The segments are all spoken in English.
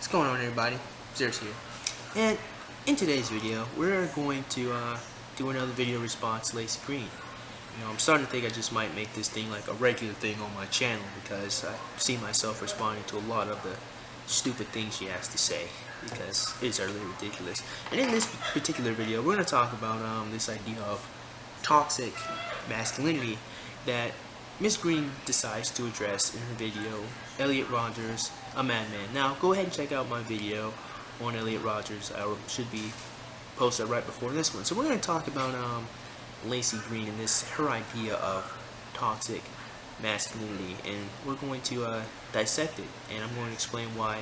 What's going on, everybody? Zeus here. And in today's video, we're going to do another video response to Laci Green. I'm starting to think I just might make this thing like a regular thing on my channel because I see myself responding to a lot of the stupid things she has to say because it's utterly ridiculous. And in this particular video, we're going to talk about this idea of toxic masculinity that Miss Green decides to address in her video, Elliot Rodger's a Madman. Now, go ahead and check out my video on Elliot Rodger's. I should be posted right before this one. So we're going to talk about Laci Green and her idea of toxic masculinity, and we're going to dissect it, and I'm going to explain why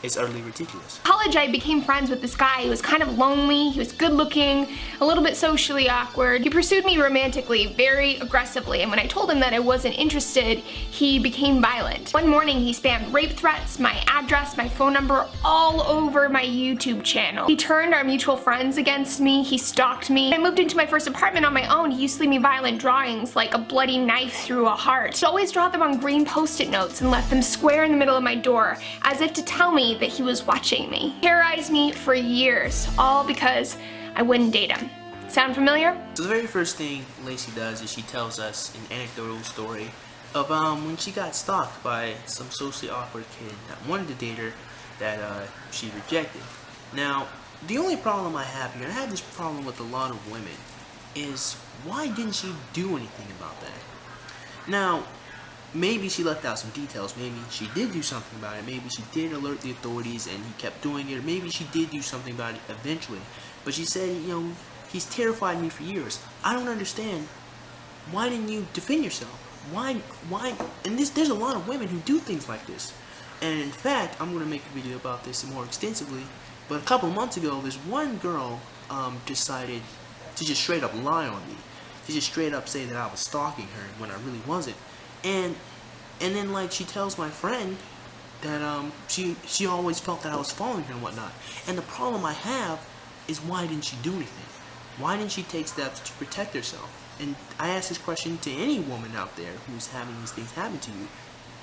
it's utterly ridiculous. In college, I became friends with this guy. He was kind of lonely, he was good looking, a little bit socially awkward. He pursued me romantically, very aggressively, and when I told him that I wasn't interested, he became violent. One morning, he spammed rape threats, my address, my phone number, all over my YouTube channel. He turned our mutual friends against me, he stalked me. When I moved into my first apartment on my own, he used to leave me violent drawings, like a bloody knife through a heart. He'd always draw them on green post-it notes and left them square in the middle of my door, as if to tell me that he was watching me. He terrorized me for years, all because I wouldn't date him. Sound familiar? So the very first thing Laci does is she tells us an anecdotal story of when she got stalked by some socially awkward kid that wanted to date her that she rejected. Now, the only problem I have here, and I have this problem with a lot of women, is why didn't she do anything about that? Now, maybe she left out some details. Maybe she did do something about it. Maybe she did alert the authorities and he kept doing it. Or maybe she did do something about it eventually. But she said, he's terrified me for years. I don't understand. Why didn't you defend yourself? Why? And there's a lot of women who do things like this. And in fact, I'm going to make a video about this more extensively. But a couple months ago, this one girl decided to just straight up lie on me. To just straight up say that I was stalking her when I really wasn't. And then like she tells my friend that she always felt that I was following her and whatnot. And the problem I have is, why didn't she do anything? Why didn't she take steps to protect herself? And I ask this question to any woman out there who's having these things happen to you,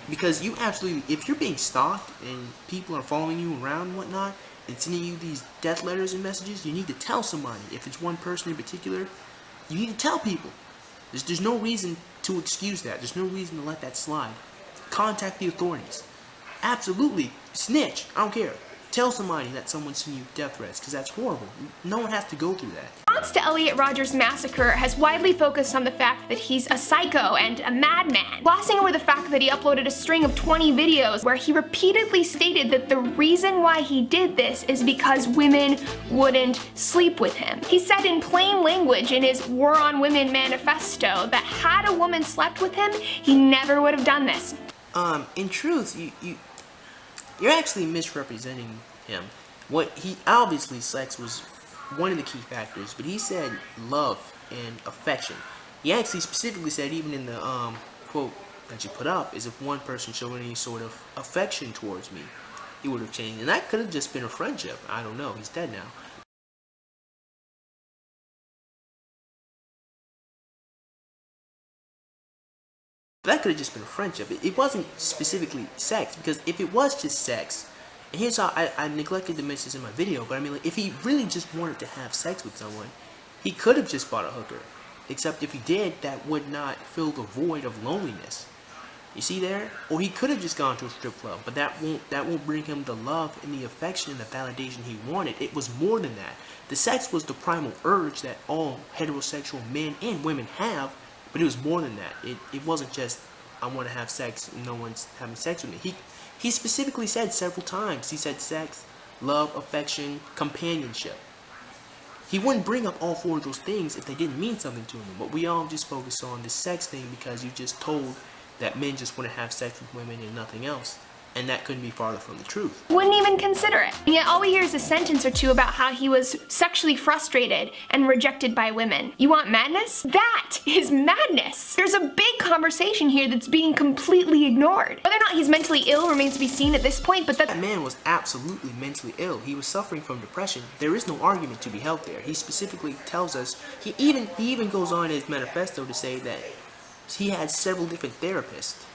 because you absolutely, if you're being stalked and people are following you around and whatnot and sending you these death letters and messages, you need to tell somebody. If it's one person in particular, you need to tell people. There's no reason to excuse that. There's no reason to let that slide. Contact the authorities. Absolutely. Snitch. I don't care. Tell somebody that someone's sending you death threats, because that's horrible. No one has to go through that. The response to Elliot Rodger's massacre has widely focused on the fact that he's a psycho and a madman, glossing over the fact that he uploaded a string of 20 videos where he repeatedly stated that the reason why he did this is because women wouldn't sleep with him. He said in plain language in his War on Women manifesto that had a woman slept with him, he never would have done this. In truth, you're actually misrepresenting him. Obviously sex was one of the key factors, but he said love and affection. He actually specifically said, even in the quote that you put up, is if one person showed any sort of affection towards me, he would have changed. And that could have just been a friendship. I don't know. He's dead now. That could have just been a friendship. It wasn't specifically sex, because if it was just sex, and here's how I neglected to mention this in my video, but I mean, like, if he really just wanted to have sex with someone, he could have just bought a hooker. Except if he did, that would not fill the void of loneliness. You see there? Or he could have just gone to a strip club, but that won't bring him the love and the affection and the validation he wanted. It was more than that. The sex was the primal urge that all heterosexual men and women have. But it was more than that. It wasn't just, I want to have sex and no one's having sex with me. He specifically said several times. He said sex, love, affection, companionship. He wouldn't bring up all four of those things if they didn't mean something to him. But we all just focus on the sex thing because you just told that men just want to have sex with women and nothing else. And that couldn't be farther from the truth. Wouldn't even consider it. And yet all we hear is a sentence or two about how he was sexually frustrated and rejected by women. You want madness? That is madness. There's a big conversation here that's being completely ignored. Whether or not he's mentally ill remains to be seen at this point, but that man was absolutely mentally ill. He was suffering from depression. There is no argument to be held there. He specifically tells us, he even goes on in his manifesto to say that he had several different therapists.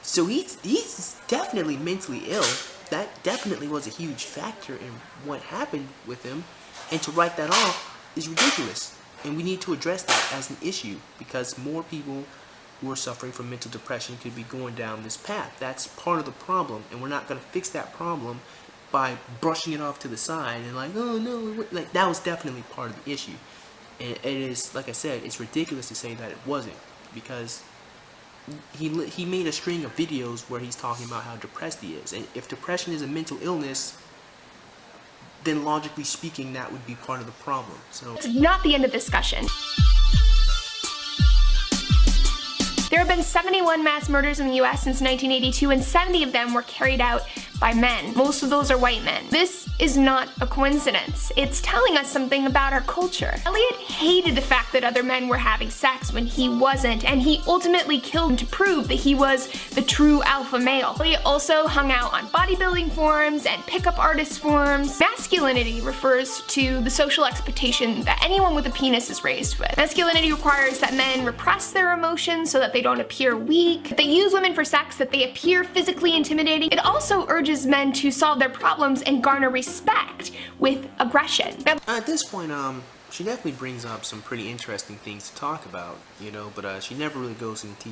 So he's definitely mentally ill. That definitely was a huge factor in what happened with him. And to write that off is ridiculous. And we need to address that as an issue, because more people who are suffering from mental depression could be going down this path. That's part of the problem, and we're not going to fix that problem by brushing it off to the side and like, oh no, like that was definitely part of the issue. And it is, like I said, it's ridiculous to say that it wasn't, because he made a string of videos where he's talking about how depressed he is. And if depression is a mental illness, then logically speaking, that would be part of the problem. So it's not the end of the discussion. There have been 71 mass murders in the US since 1982, and 70 of them were carried out by men. Most of those are white men. This is not a coincidence. It's telling us something about our culture. Elliot hated the fact that other men were having sex when he wasn't, and he ultimately killed him to prove that he was the true alpha male. Elliot also hung out on bodybuilding forums and pickup artist forums. Masculinity refers to the social expectation that anyone with a penis is raised with. Masculinity requires that men repress their emotions so that they don't appear weak, that they use women for sex, that they appear physically intimidating. It also urges men to solve their problems and garner respect with aggression. At this point, she definitely brings up some pretty interesting things to talk about, you know, but she never really goes into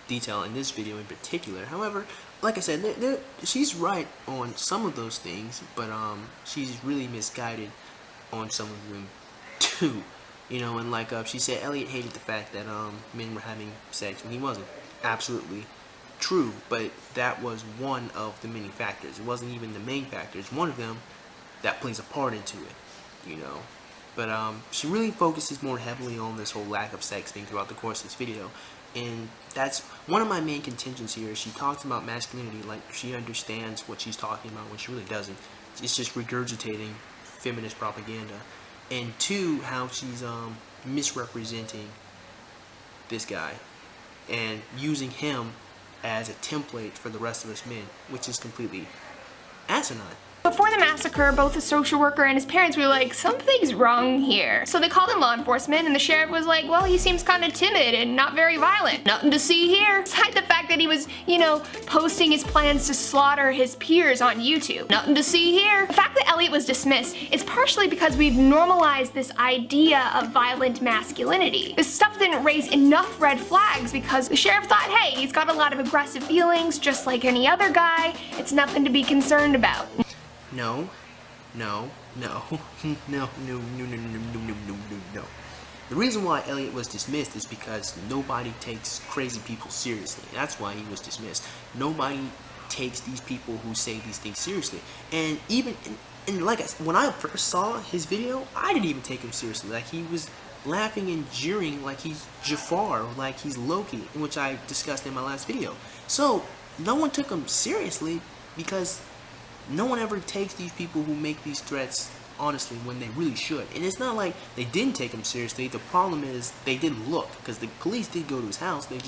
detail in this video in particular. However, like I said, she's right on some of those things, but she's really misguided on some of them too. You know, and like she said, Elliot hated the fact that men were having sex when he wasn't. Absolutely true, but that was one of the many factors. It wasn't even the main factor. It's one of them that plays a part into it, you know. But she really focuses more heavily on this whole lack of sex thing throughout the course of this video, and that's one of my main contentions here. She talks about masculinity like she understands what she's talking about when she really doesn't. It's just regurgitating feminist propaganda. And two, how she's misrepresenting this guy and using him as a template for the rest of us men, which is completely asinine. Before the massacre, both the social worker and his parents were like, something's wrong here. So they called in law enforcement, and the sheriff was like, well, he seems kind of timid and not very violent. Nothing to see here. Aside the fact that he was, you know, posting his plans to slaughter his peers on YouTube. Nothing to see here. The fact that Elliot was dismissed is partially because we've normalized this idea of violent masculinity. This stuff didn't raise enough red flags because the sheriff thought, hey, he's got a lot of aggressive feelings just like any other guy. It's nothing to be concerned about. No. The reason why Elliot was dismissed is because nobody takes crazy people seriously. That's why he was dismissed. Nobody takes these people who say these things seriously. And even, and like when I first saw his video, I didn't even take him seriously. Like, he was laughing and jeering like he's Jafar, like he's Loki, which I discussed in my last video. So no one took him seriously because no one ever takes these people who make these threats honestly when they really should. And it's not like they didn't take him seriously. The problem is they didn't look, because the police did go to his house. They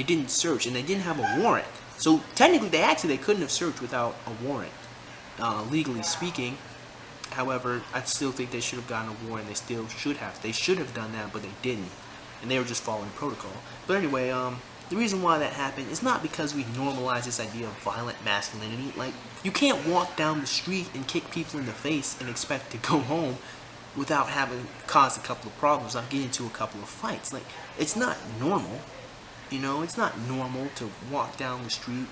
didn't search, and they didn't have a warrant. So technically they couldn't have searched without a warrant, legally speaking. However, I still think they should have gotten a warrant. They still should have. They should have done that, but they didn't, and they were just following protocol. But anyway, the reason why that happened is not because we normalize this idea of violent masculinity. Like, you can't walk down the street and kick people in the face and expect to go home without having caused a couple of problems, not getting into a couple of fights. Like, it's not normal, you know. It's not normal to walk down the street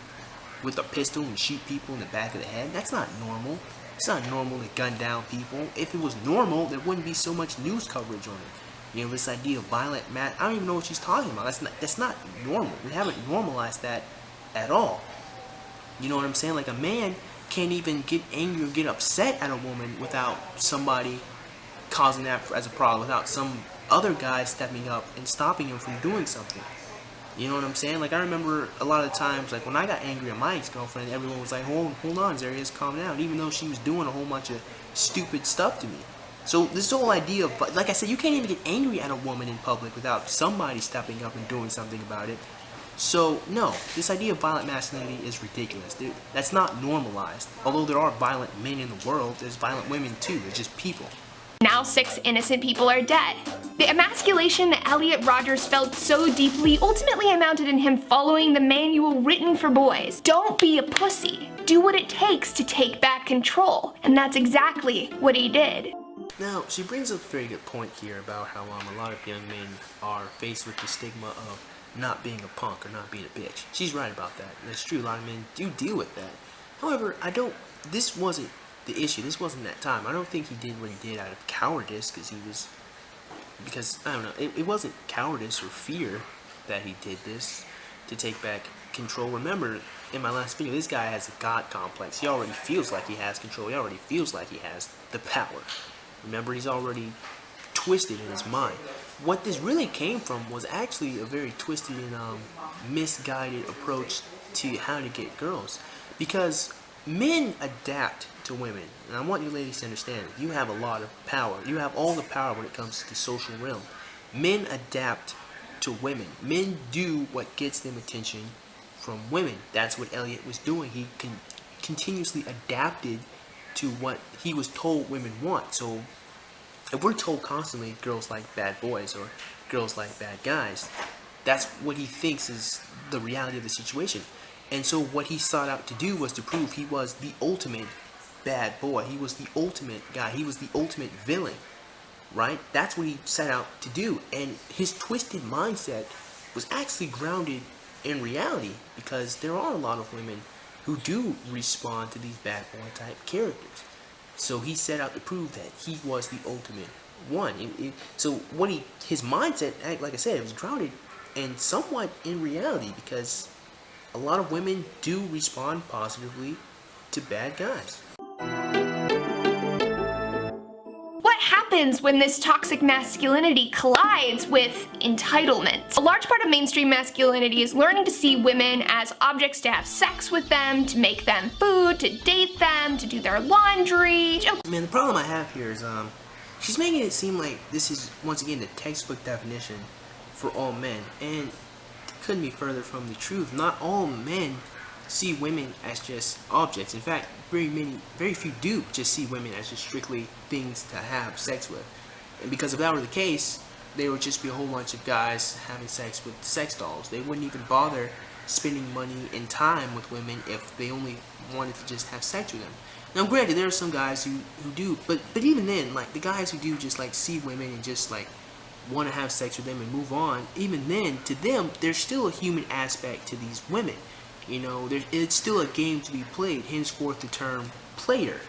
with a pistol and shoot people in the back of the head. That's not normal. It's not normal to gun down people. If it was normal, there wouldn't be so much news coverage on it. You know, this idea of violent I don't even know what she's talking about. That's not normal. We haven't normalized that at all. You know what I'm saying? Like, a man can't even get angry or get upset at a woman without somebody causing that as a problem, without some other guy stepping up and stopping him from doing something. You know what I'm saying? Like, I remember a lot of the times, like, when I got angry at my ex-girlfriend, everyone was like, hold on, Zarius, calm down, even though she was doing a whole bunch of stupid stuff to me. So this whole idea of, like I said, you can't even get angry at a woman in public without somebody stepping up and doing something about it. So no, this idea of violent masculinity is ridiculous. That's not normalized. Although there are violent men in the world, there's violent women too. They're just people. Now 6 innocent people are dead. The emasculation that Elliot Rodgers felt so deeply ultimately amounted in him following the manual written for boys. Don't be a pussy. Do what it takes to take back control. And that's exactly what he did. Now, she brings up a very good point here about how a lot of young men are faced with the stigma of not being a punk or not being a bitch. She's right about that. That's true. A lot of men do deal with that. However, this wasn't the issue. This wasn't that time. I don't think he did what he did out of cowardice because I don't know. It wasn't cowardice or fear that he did this to take back control. Remember, in my last video, this guy has a God complex. He already feels like he has control. He already feels like he has the power. Remember, he's already twisted in his mind. What this really came from was actually a very twisted and misguided approach to how to get girls. Because men adapt to women. And I want you ladies to understand, you have a lot of power. You have all the power when it comes to the social realm. Men adapt to women. Men do what gets them attention from women. That's what Elliot was doing. He continuously adapted to what he was told women want. So if we're told constantly girls like bad boys or girls like bad guys, that's what he thinks is the reality of the situation. And so what he sought out to do was to prove he was the ultimate bad boy. He was the ultimate guy. He was the ultimate villain, right? That's what he set out to do. And his twisted mindset was actually grounded in reality, because there are a lot of women who do respond to these bad boy type characters. So he set out to prove that he was the ultimate one. So his mindset, like I said, it was grounded and somewhat in reality, because a lot of women do respond positively to bad guys. What happens when this toxic masculinity collides with entitlement? A large part of mainstream masculinity is learning to see women as objects to have sex with them, to make them food, to date them, to do their laundry. Man, the problem I have here is she's making it seem like this is once again the textbook definition for all men, and it couldn't be further from the truth. Not all men see women as just objects. In fact, very few do just see women as just strictly things to have sex with. And because if that were the case, there would just be a whole bunch of guys having sex with sex dolls. They wouldn't even bother spending money and time with women if they only wanted to just have sex with them. Now granted, there are some guys who do, but even then, like the guys who do just like see women and just like want to have sex with them and move on, even then, to them, there's still a human aspect to these women. You know, it's still a game to be played, henceforth the term player.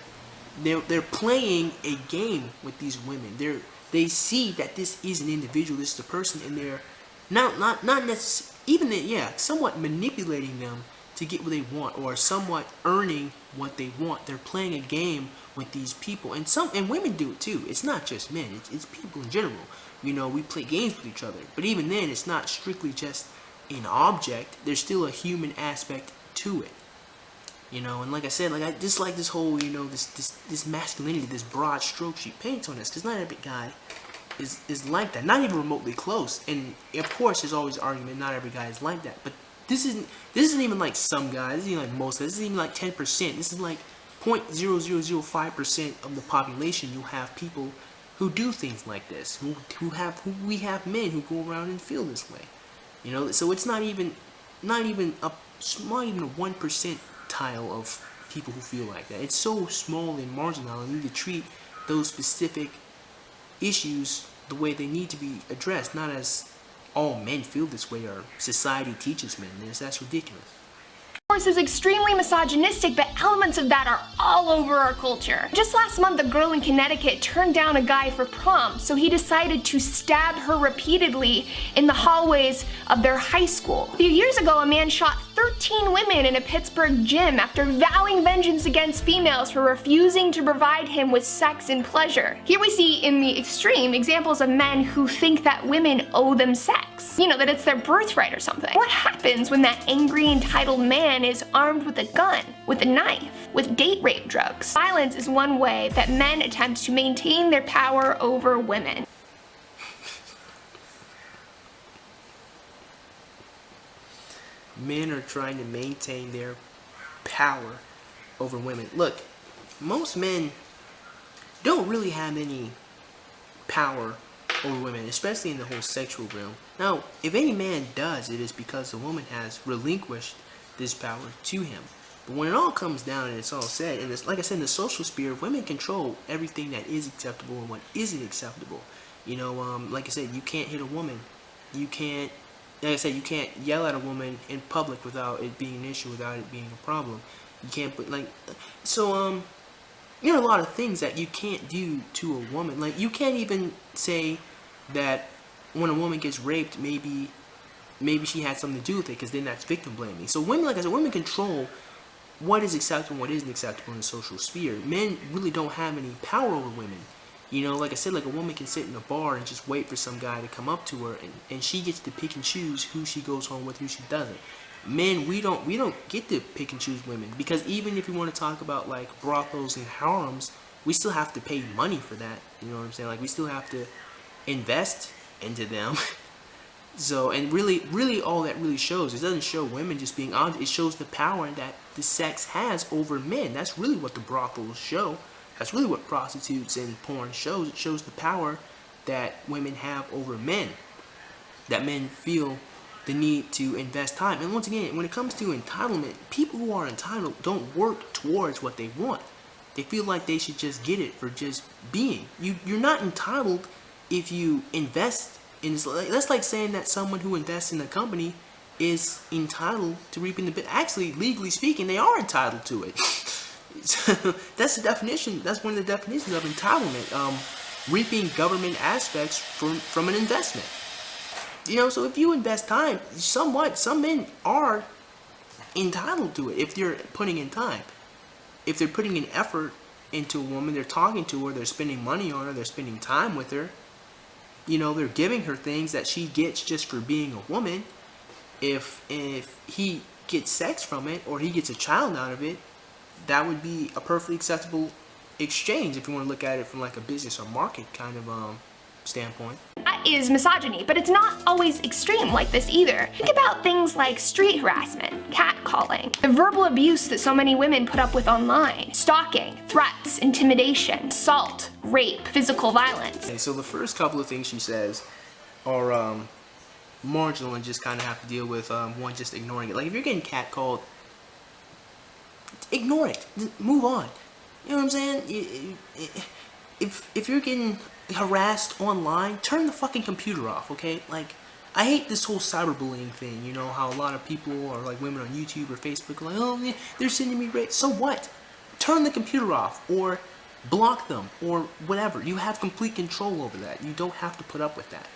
They're playing a game with these women. They see that this is an individual, this is a person, and they're not necessarily, even then, yeah, somewhat manipulating them to get what they want, or somewhat earning what they want. They're playing a game with these people, and women do it too. It's not just men, it's people in general. You know, we play games with each other, but even then, it's not strictly just an object. There's still a human aspect to it. You know, and like I said, like I dislike this whole, you know, this masculinity, this broad stroke she paints on us, because not every guy is like that, not even remotely close. And of course, there's always an argument, not every guy is like that. But this isn't even like some guys. This isn't like most guys. This isn't even like 10%. This is like 0.0005% of the population. You'll have people who do things like this, who we have men who go around and feel this way. You know, so it's not even a 1% tile of people who feel like that. It's so small and marginal, and we need to treat those specific issues the way they need to be addressed, not as all men feel this way or society teaches men this. That's ridiculous. Course is extremely misogynistic, but elements of that are all over our culture. Just last month, a girl in Connecticut turned down a guy for prom, so he decided to stab her repeatedly in the hallways of their high school. A few years ago, a man shot 13 women in a Pittsburgh gym after vowing vengeance against females for refusing to provide him with sex and pleasure. Here we see, in the extreme, examples of men who think that women owe them sex. You know, that it's their birthright or something. What happens when that angry, entitled man is armed with a gun, with a knife, with date rape drugs? Violence is one way that men attempt to maintain their power over women. Men are trying to maintain their power over women. Look, most men don't really have any power over women, especially in the whole sexual realm. Now, if any man does, it is because the woman has relinquished this power to him. But when it all comes down and it's all said, and it's, like I said, in the social sphere, women control everything that is acceptable and what isn't acceptable. You know, like I said, you can't hit a woman. You can't, like I said, you can't yell at a woman in public without it being an issue, without it being a problem. You can't put, like, so, there are a lot of things that you can't do to a woman. Like, you can't even say that when a woman gets raped, maybe she had something to do with it, because then that's victim blaming. So women, like I said, women control what is acceptable and what isn't acceptable in the social sphere. Men really don't have any power over women. You know, like I said, like a woman can sit in a bar and just wait for some guy to come up to her, and she gets to pick and choose who she goes home with, who she doesn't. Men, we don't get to pick and choose women, because even if you want to talk about like brothels and harems, we still have to pay money for that. You know what I'm saying? Like, we still have to invest into them. So, and really all that really shows, it doesn't show women just being honest, it shows the power that the sex has over men. That's really what the brothels show. That's really what prostitutes and porn shows. It shows the power that women have over men. That men feel the need to invest time. And once again, when it comes to entitlement, people who are entitled don't work towards what they want. They feel like they should just get it for just being. You're not entitled if you invest in this. That's like saying that someone who invests in a company is entitled to reaping the benefits. Actually, legally speaking, they are entitled to it. That's the definition. That's one of the definitions of entitlement. Reaping government aspects from an investment. You know, so if you invest time, somewhat, some men are entitled to it if you're putting in time. If they're putting in effort into a woman, they're talking to her, they're spending money on her, they're spending time with her. You know, they're giving her things that she gets just for being a woman. If he gets sex from it, or he gets a child out of it, that would be a perfectly acceptable exchange if you want to look at it from like a business or market kind of standpoint. That is misogyny, but it's not always extreme like this either. Think about things like street harassment, catcalling, the verbal abuse that so many women put up with online, stalking, threats, intimidation, assault, rape, physical violence. Okay, so the first couple of things she says are marginal and just kind of have to deal with one, just ignoring it. Like, if you're getting catcalled, ignore it. Move on. You know what I'm saying? If you're getting harassed online, turn the fucking computer off, okay? Like, I hate this whole cyberbullying thing. You know how a lot of people, or like women on YouTube or Facebook, are like, oh yeah, they're sending me rape. So what? Turn the computer off, or block them, or whatever. You have complete control over that. You don't have to put up with that.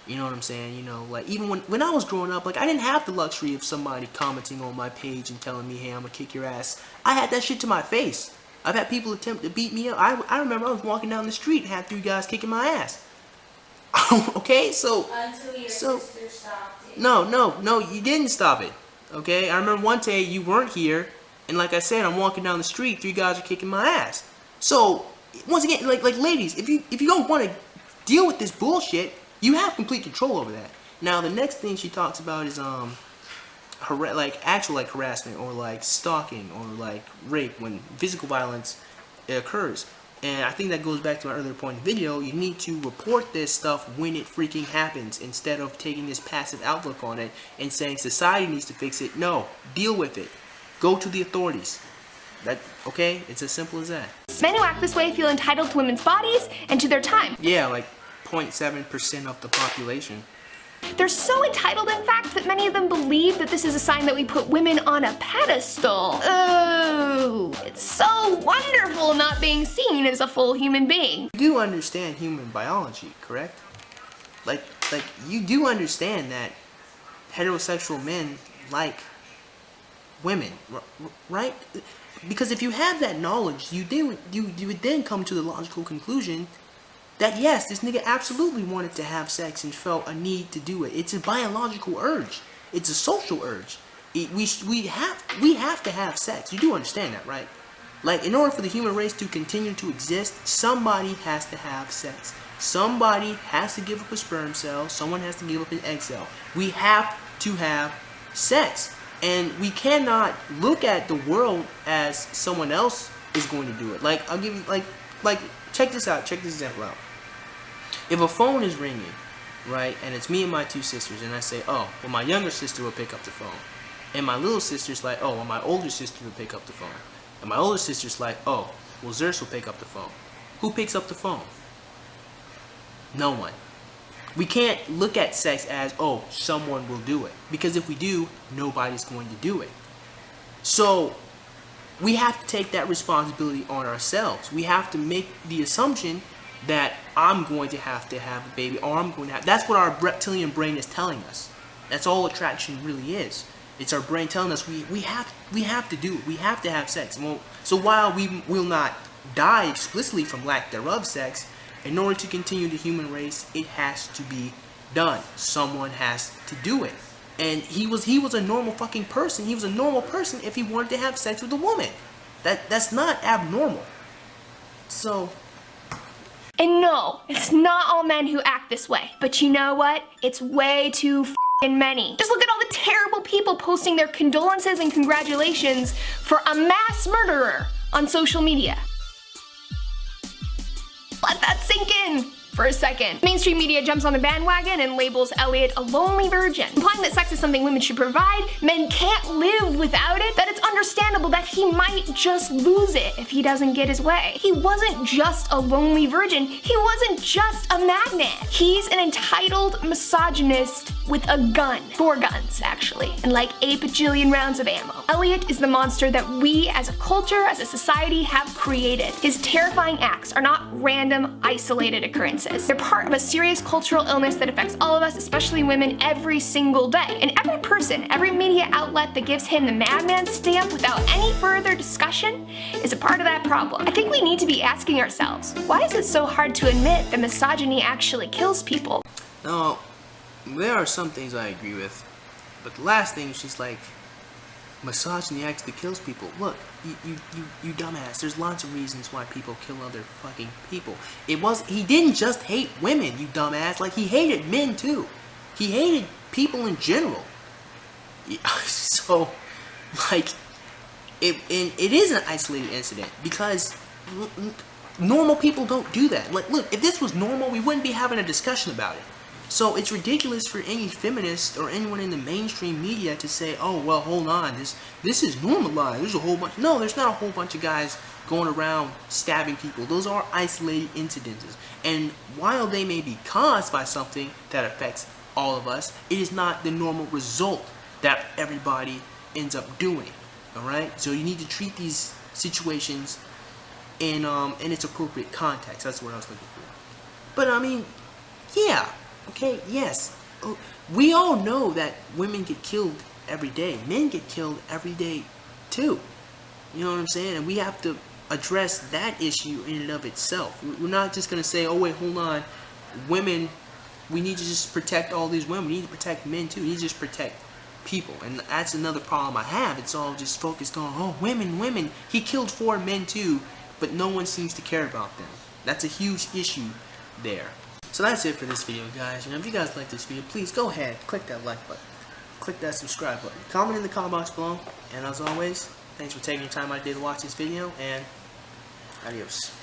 You know what I'm saying? You know, like, even when I was growing up, like, I didn't have the luxury of somebody commenting on my page and telling me, hey, I'm gonna kick your ass. I had that shit to my face. I've had people attempt to beat me up. I remember I was walking down the street and had 3 guys kicking my ass. Okay, so Until your sister stopped it. No, you didn't stop it. Okay, I remember one day you weren't here, and like I said, I'm walking down the street, 3 guys are kicking my ass. So once again, like ladies, if you don't want to deal with this bullshit, you have complete control over that. Now the next thing she talks about is actual harassment, or like stalking, or like rape, when physical violence occurs. And I think that goes back to my earlier point in the video. You need to report this stuff when it freaking happens, instead of taking this passive outlook on it and saying society needs to fix it. No, deal with it. Go to the authorities. Okay? It's as simple as that. Men who act this way feel entitled to women's bodies and to their time. Yeah, like 0.7% of the population. They're so entitled, in fact, that many of them believe that this is a sign that we put women on a pedestal. Oh, it's so wonderful not being seen as a full human being. You do understand human biology, correct? Like you do understand that heterosexual men like women, right? Because if you have that knowledge, you would then come to the logical conclusion that yes, this nigga absolutely wanted to have sex and felt a need to do it. It's a biological urge. It's a social urge. We have to have sex. You do understand that, right? Like, in order for the human race to continue to exist, somebody has to have sex. Somebody has to give up a sperm cell. Someone has to give up an egg cell. We have to have sex. And we cannot look at the world as someone else is going to do it. Like, I'll give you, like check this out. Check this example out. if a phone is ringing, right, and it's me and my two sisters, and I say, oh, well, my younger sister will pick up the phone, and my little sister's like, oh, well, my older sister will pick up the phone, and my older sister's like, oh, well, Zers will pick up the phone. Who picks up the phone? No one. We can't look at sex as, oh, someone will do it, because if we do, nobody's going to do it. So we have to take that responsibility on ourselves. We have to make the assumption that I'm going to have a baby, or I'm going to have. That's what our reptilian brain is telling us. That's all attraction really is. It's our brain telling us we have to do it. We have to have sex. So while we will not die explicitly from lack thereof sex, in order to continue the human race, it has to be done. Someone has to do it. And he was a normal fucking person. He was a normal person if he wanted to have sex with a woman. That's not abnormal. So. And no, it's not all men who act this way. But you know what? It's way too f***ing many. Just look at all the terrible people posting their condolences and congratulations for a mass murderer on social media. Let that sink in for a second. Mainstream media jumps on the bandwagon and labels Elliot a lonely virgin, implying that sex is something women should provide, men can't live without it, that it's understandable that he might just lose it if he doesn't get his way. He wasn't just a lonely virgin, he wasn't just a madman. He's an entitled misogynist with a gun. 4 guns, actually, and like 8 bajillion rounds of ammo. Elliot is the monster that we as a culture, as a society, have created. His terrifying acts are not random, isolated occurrences. They're part of a serious cultural illness that affects all of us, especially women, every single day. And every person, every media outlet that gives him the madman stamp without any further discussion is a part of that problem. I think we need to be asking ourselves, why is it so hard to admit that misogyny actually kills people? No, there are some things I agree with, but the last thing is just like, misogyny actually kills people. Look, you dumbass. There's lots of reasons why people kill other fucking people. He didn't just hate women, you dumbass. Like, he hated men too. He hated people in general. So, like, it is an isolated incident because normal people don't do that. Like, look, if this was normal, we wouldn't be having a discussion about it. So it's ridiculous for any feminist or anyone in the mainstream media to say, oh, well, hold on, this is normalized. There's a whole bunch. No, there's not a whole bunch of guys going around stabbing people. Those are isolated incidences. And while they may be caused by something that affects all of us, it is not the normal result that everybody ends up doing. All right? So you need to treat these situations in its appropriate context. That's what I was looking for. But I mean, yeah. Okay, yes, we all know that women get killed every day. Men get killed every day, too. You know what I'm saying? And we have to address that issue in and of itself. We're not just going to say, oh, wait, hold on. Women, we need to just protect all these women. We need to protect men, too. We need to just protect people. And that's another problem I have. It's all just focused on, oh, women. He killed 4 men, too, but no one seems to care about them. That's a huge issue there. So that's it for this video, guys. If you guys like this video, please go ahead, click that like button, click that subscribe button, comment in the comment box below, and as always, thanks for taking your time out of your day to watch this video, and adios.